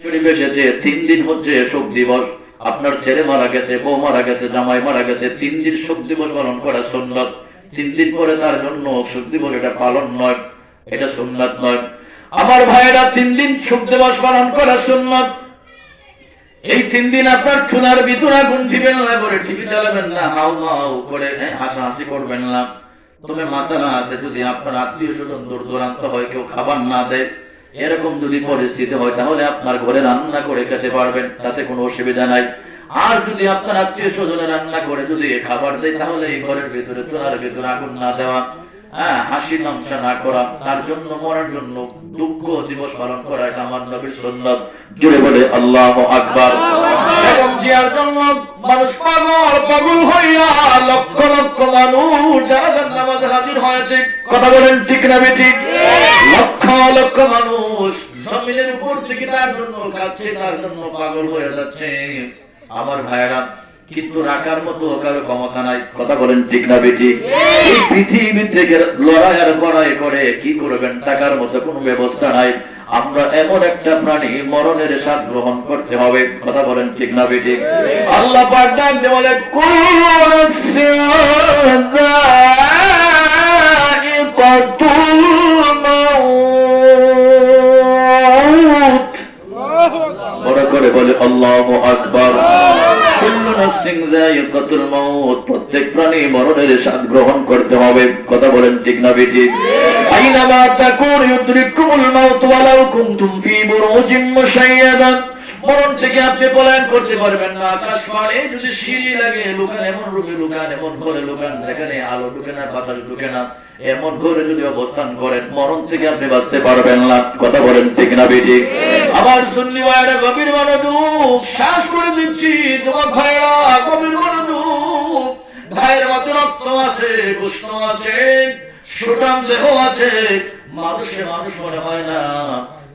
শরীফ এসেছে 3 দিন হচ্ছে শোক দিবস। আপনার ছেলে মারা গেছে, বউ মারা গেছে, জামাই মারা গেছে, 3 দিন শোক দিবস পালন করা সুন্নাত। 3 দিন পরে তার জন্য শোক দিবস এটা পালন নয়, এটা সুন্নাত নয়। আমার ভাইরা 3 দিন শোক দিবস পালন করা সুন্নাত। এই 3 দিন আপনার চুলার ভিতরে আগুন দিবেন না, করে টিভি চালাবেন না, হাউ মাউ করে হাসাহাসি করবেন না। তবে মাসালা আছে, যদি আপনার আত্মীয় স্বজন দূর দূরান্ত হয়, কেউ খাবার না দেয়, এরকম যদি পরিস্থিতি হয়, তাহলে আপনার ঘরে রান্না করে খেতে পারবেন, তাতে কোনো অসুবিধা নাই। আর যদি আপনার আত্মীয় স্বজনে রান্না করে যদি খাবার দেয়, তাহলে এই ঘরের ভিতরে চুলার ভিতরে আগুন না দেওয়া, হাসি তামসা না করা, তার জন্য মরার জন্য দুঃখ দিবস পালন করা, এটা আমার নবীর সুন্নাত। জুড়ে বলে আল্লাহু আকবার। এবং জিয়ার জন্য মানুষ পাগল হইয়া লক্ষ লক্ষ মানুষ জানাজার নামাজে হাজির হয়েছে। কথা বলেন ঠিক না বেঠিক? লক্ষ লক্ষ মানুষ জমিনের উপর থেকে তার জন্য কাছে, তার জন্য পাগল হয়ে যাচ্ছে। আমার ভাইয়েরা, কিন্তু রাখার মতো কারো ক্ষমতা নাই। কথা বলেন ঠিক না বেঠিক? এই পৃথিবী থেকে লড়াই করে কি করবেন, টাকার মতো কোনো ব্যবস্থা নাই। আমরা এমন একটা প্রাণী, মরণের স্বাদ গ্রহণ করতে হবে। কথা বলেন ঠিক না বেঠিক? আল্লাহ পাক ডাক দিয়ে বলে, কুল্লু নাফসিন যায়িকাতুল মাউত। বড় করে বলে আল্লাহু আকবার। কুল্লু নাফসিন যায়িকাতুল মাউত, প্রত্যেক প্রাণী মরণের স্বাদ গ্রহণ করতে হবে। কথা বলেন ঠিক না বেঠিক? আইনামা তাকুনু ইউদরিকুমুল মাউত ওয়ালাউ কুনতুম ফি বুরুজিন মুশাইয়াদা। মরণ থেকে আপনি পলায়ন করতে পারবেন না। আকাশ পানে যদি সিঁড়ি লাগে, লুকান এমন রূপে লুকান, এমন ঘরে লুকান যেখানে আলো ঢুকে না, বাতাস ঢুকে না, এমন ঘরে যদি অবস্থান করেন, মরণ থেকে আপনি বাঁচতে পারবেন না। কথা বলেন ঠিক না বেঠিক? আবার সুন্নি ভাইরা গভীর মনোযোগ, শ্বাস করে দিচ্ছি তোমার ভাইরা, গভীর মনোযোগ। ভাইয়ের মতো রক্ত আছে, উষ্ণ আছে, সুঠাম দেহ আছে, মানুষে মানুষ মনে হয় না।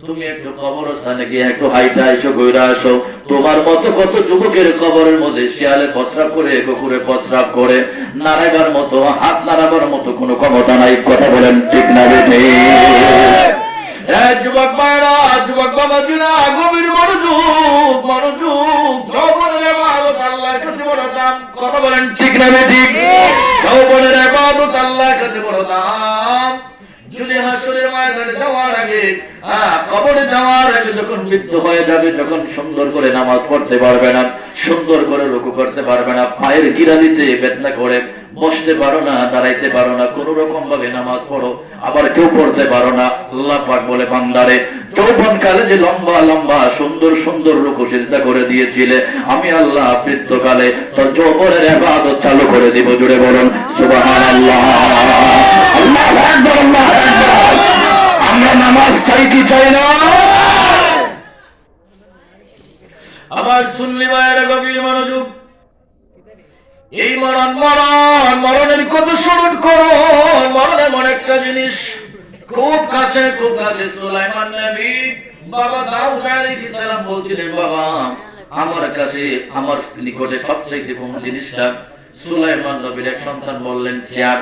তুমি একটু কবরস্থানে গিয়ে একটু হাইটা এসো, ঘুরে আসো। তোমার মতো কত যুবকের কবরের মধ্যে শিয়ালে প্রস্রাব করে, কুকুরে প্রস্রাব করে, নাড়াইবার মতো, হাত নাড়াবার মতো কোনো ক্ষমতা নাই। কথা বলেন ঠিক না বেঠিক? যুবক ভাইরা, যুবক বাবাজিরা, গভীর মনোযোগ, মনোযোগ। যৌবনের ইবাদত আল্লাহর কাছে বড় দাম। কথা বলেন ঠিক না বেঠিক? যৌবনের ইবাদত আল্লাহর কাছে বড় দাম। যদি হাসরের ময়দানে যাওয়ার আগে, কবরে যাওয়ার আগে যখন মৃত্যু হয়ে যাবে, যখন সুন্দর করে নামাজ পড়তে পারবে না, সুন্দর করে রুকু করতে পারবে না, পায়ের গিরা দিতে বেদনা করে, বসতে পারো না, দাঁড়াইতে পারো না, কোন রকম ভাবে নামাজ পড়ো, আবার কেউ পড়তে পারো না। আল্লাহ পাক বলে, বান্দারে, যৌবন কালে যে লম্বা লম্বা সুন্দর সুন্দর রুকু সিজদা করে দিয়েছিলে, আমি আল্লাহ মৃত্যুকালে তোর যৌবনের ইবাদত চালু করে দিব। জুড়ে বলুন সুবহানাল্লাহ। আল্লাহু আকবার, আল্লাহু আকবার। আমরা নামাজ চাই কি চাই না? আমার সুন্নি ভাইয়ের গভীর মনোযোগ। এই মরণ, মরণ, মরণের কথা স্মরণ করো। মরণ এমন একটা জিনিস, খুব কাছে, খুব কাছে। সুলাইমান নবী বাবা দাউদ আলাইহিস সালাম বলছিলেন, বাবা আমার কাছে, আমার নিকটে সবচেয়ে কোন জিনিসটা? সুলাইমান নবীর এক সন্তান বললেন চেয়ার।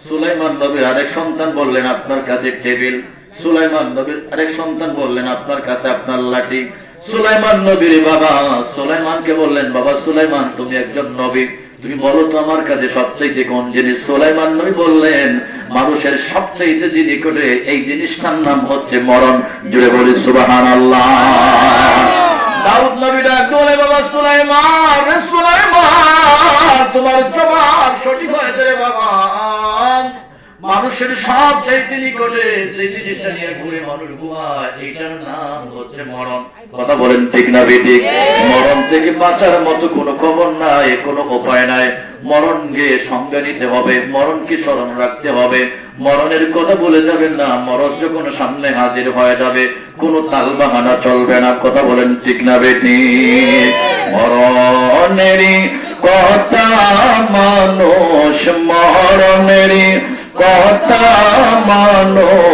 সুলাইমান নবীর আরেক সন্তান বললেন আপনার কাছে টেবিল। সুলাইমান নবীর আরেক সন্তান বললেন আপনার কাছে আপনার লাঠি। সুলাইমান নবীর বাবা সুলাইমানকে বললেন, বাবা সুলাইমান, তুমি একজন নবী, তুমি বলো তো আমার কাছে সবচেয়ে কোন জিনিস? সুলাইমান নবী বললেন, মানুষের সবচেয়ে যিনি করে এই জিনিসটার নাম হচ্ছে মরণ। জুড়ে বলি সুবহানাল্লাহ। দাউদ নবী ডাক বলে, বাবা সুলাইমান, রে সুলাইমান, তোমার জবাব সঠিক হয়েছে রে বাবা। মানুষের সবচেয়ে নিকটে সেই জিনিসটা নিয়ে ঘুরে মানুষ ঘুমায়, এটার নাম হচ্ছে মরণ। কথা বলেন ঠিক না বেঠিক? মরণ থেকে বাঁচার মতো কোনো খবর নাই, কোনো উপায় নাই। মরণকে সঙ্গে নিতে হবে, মরণকে স্মরণ রাখতে হবে। মরণের কথা বলে যাবেন না। মরণ যখন সামনে হাজির হয়ে যাবে, কোনো তাল বাহানা চলবে না। কথা বলেন ঠিক না বেঠিক? মরণেরই কথা মানুষ, মরণেরই কথা মানুষ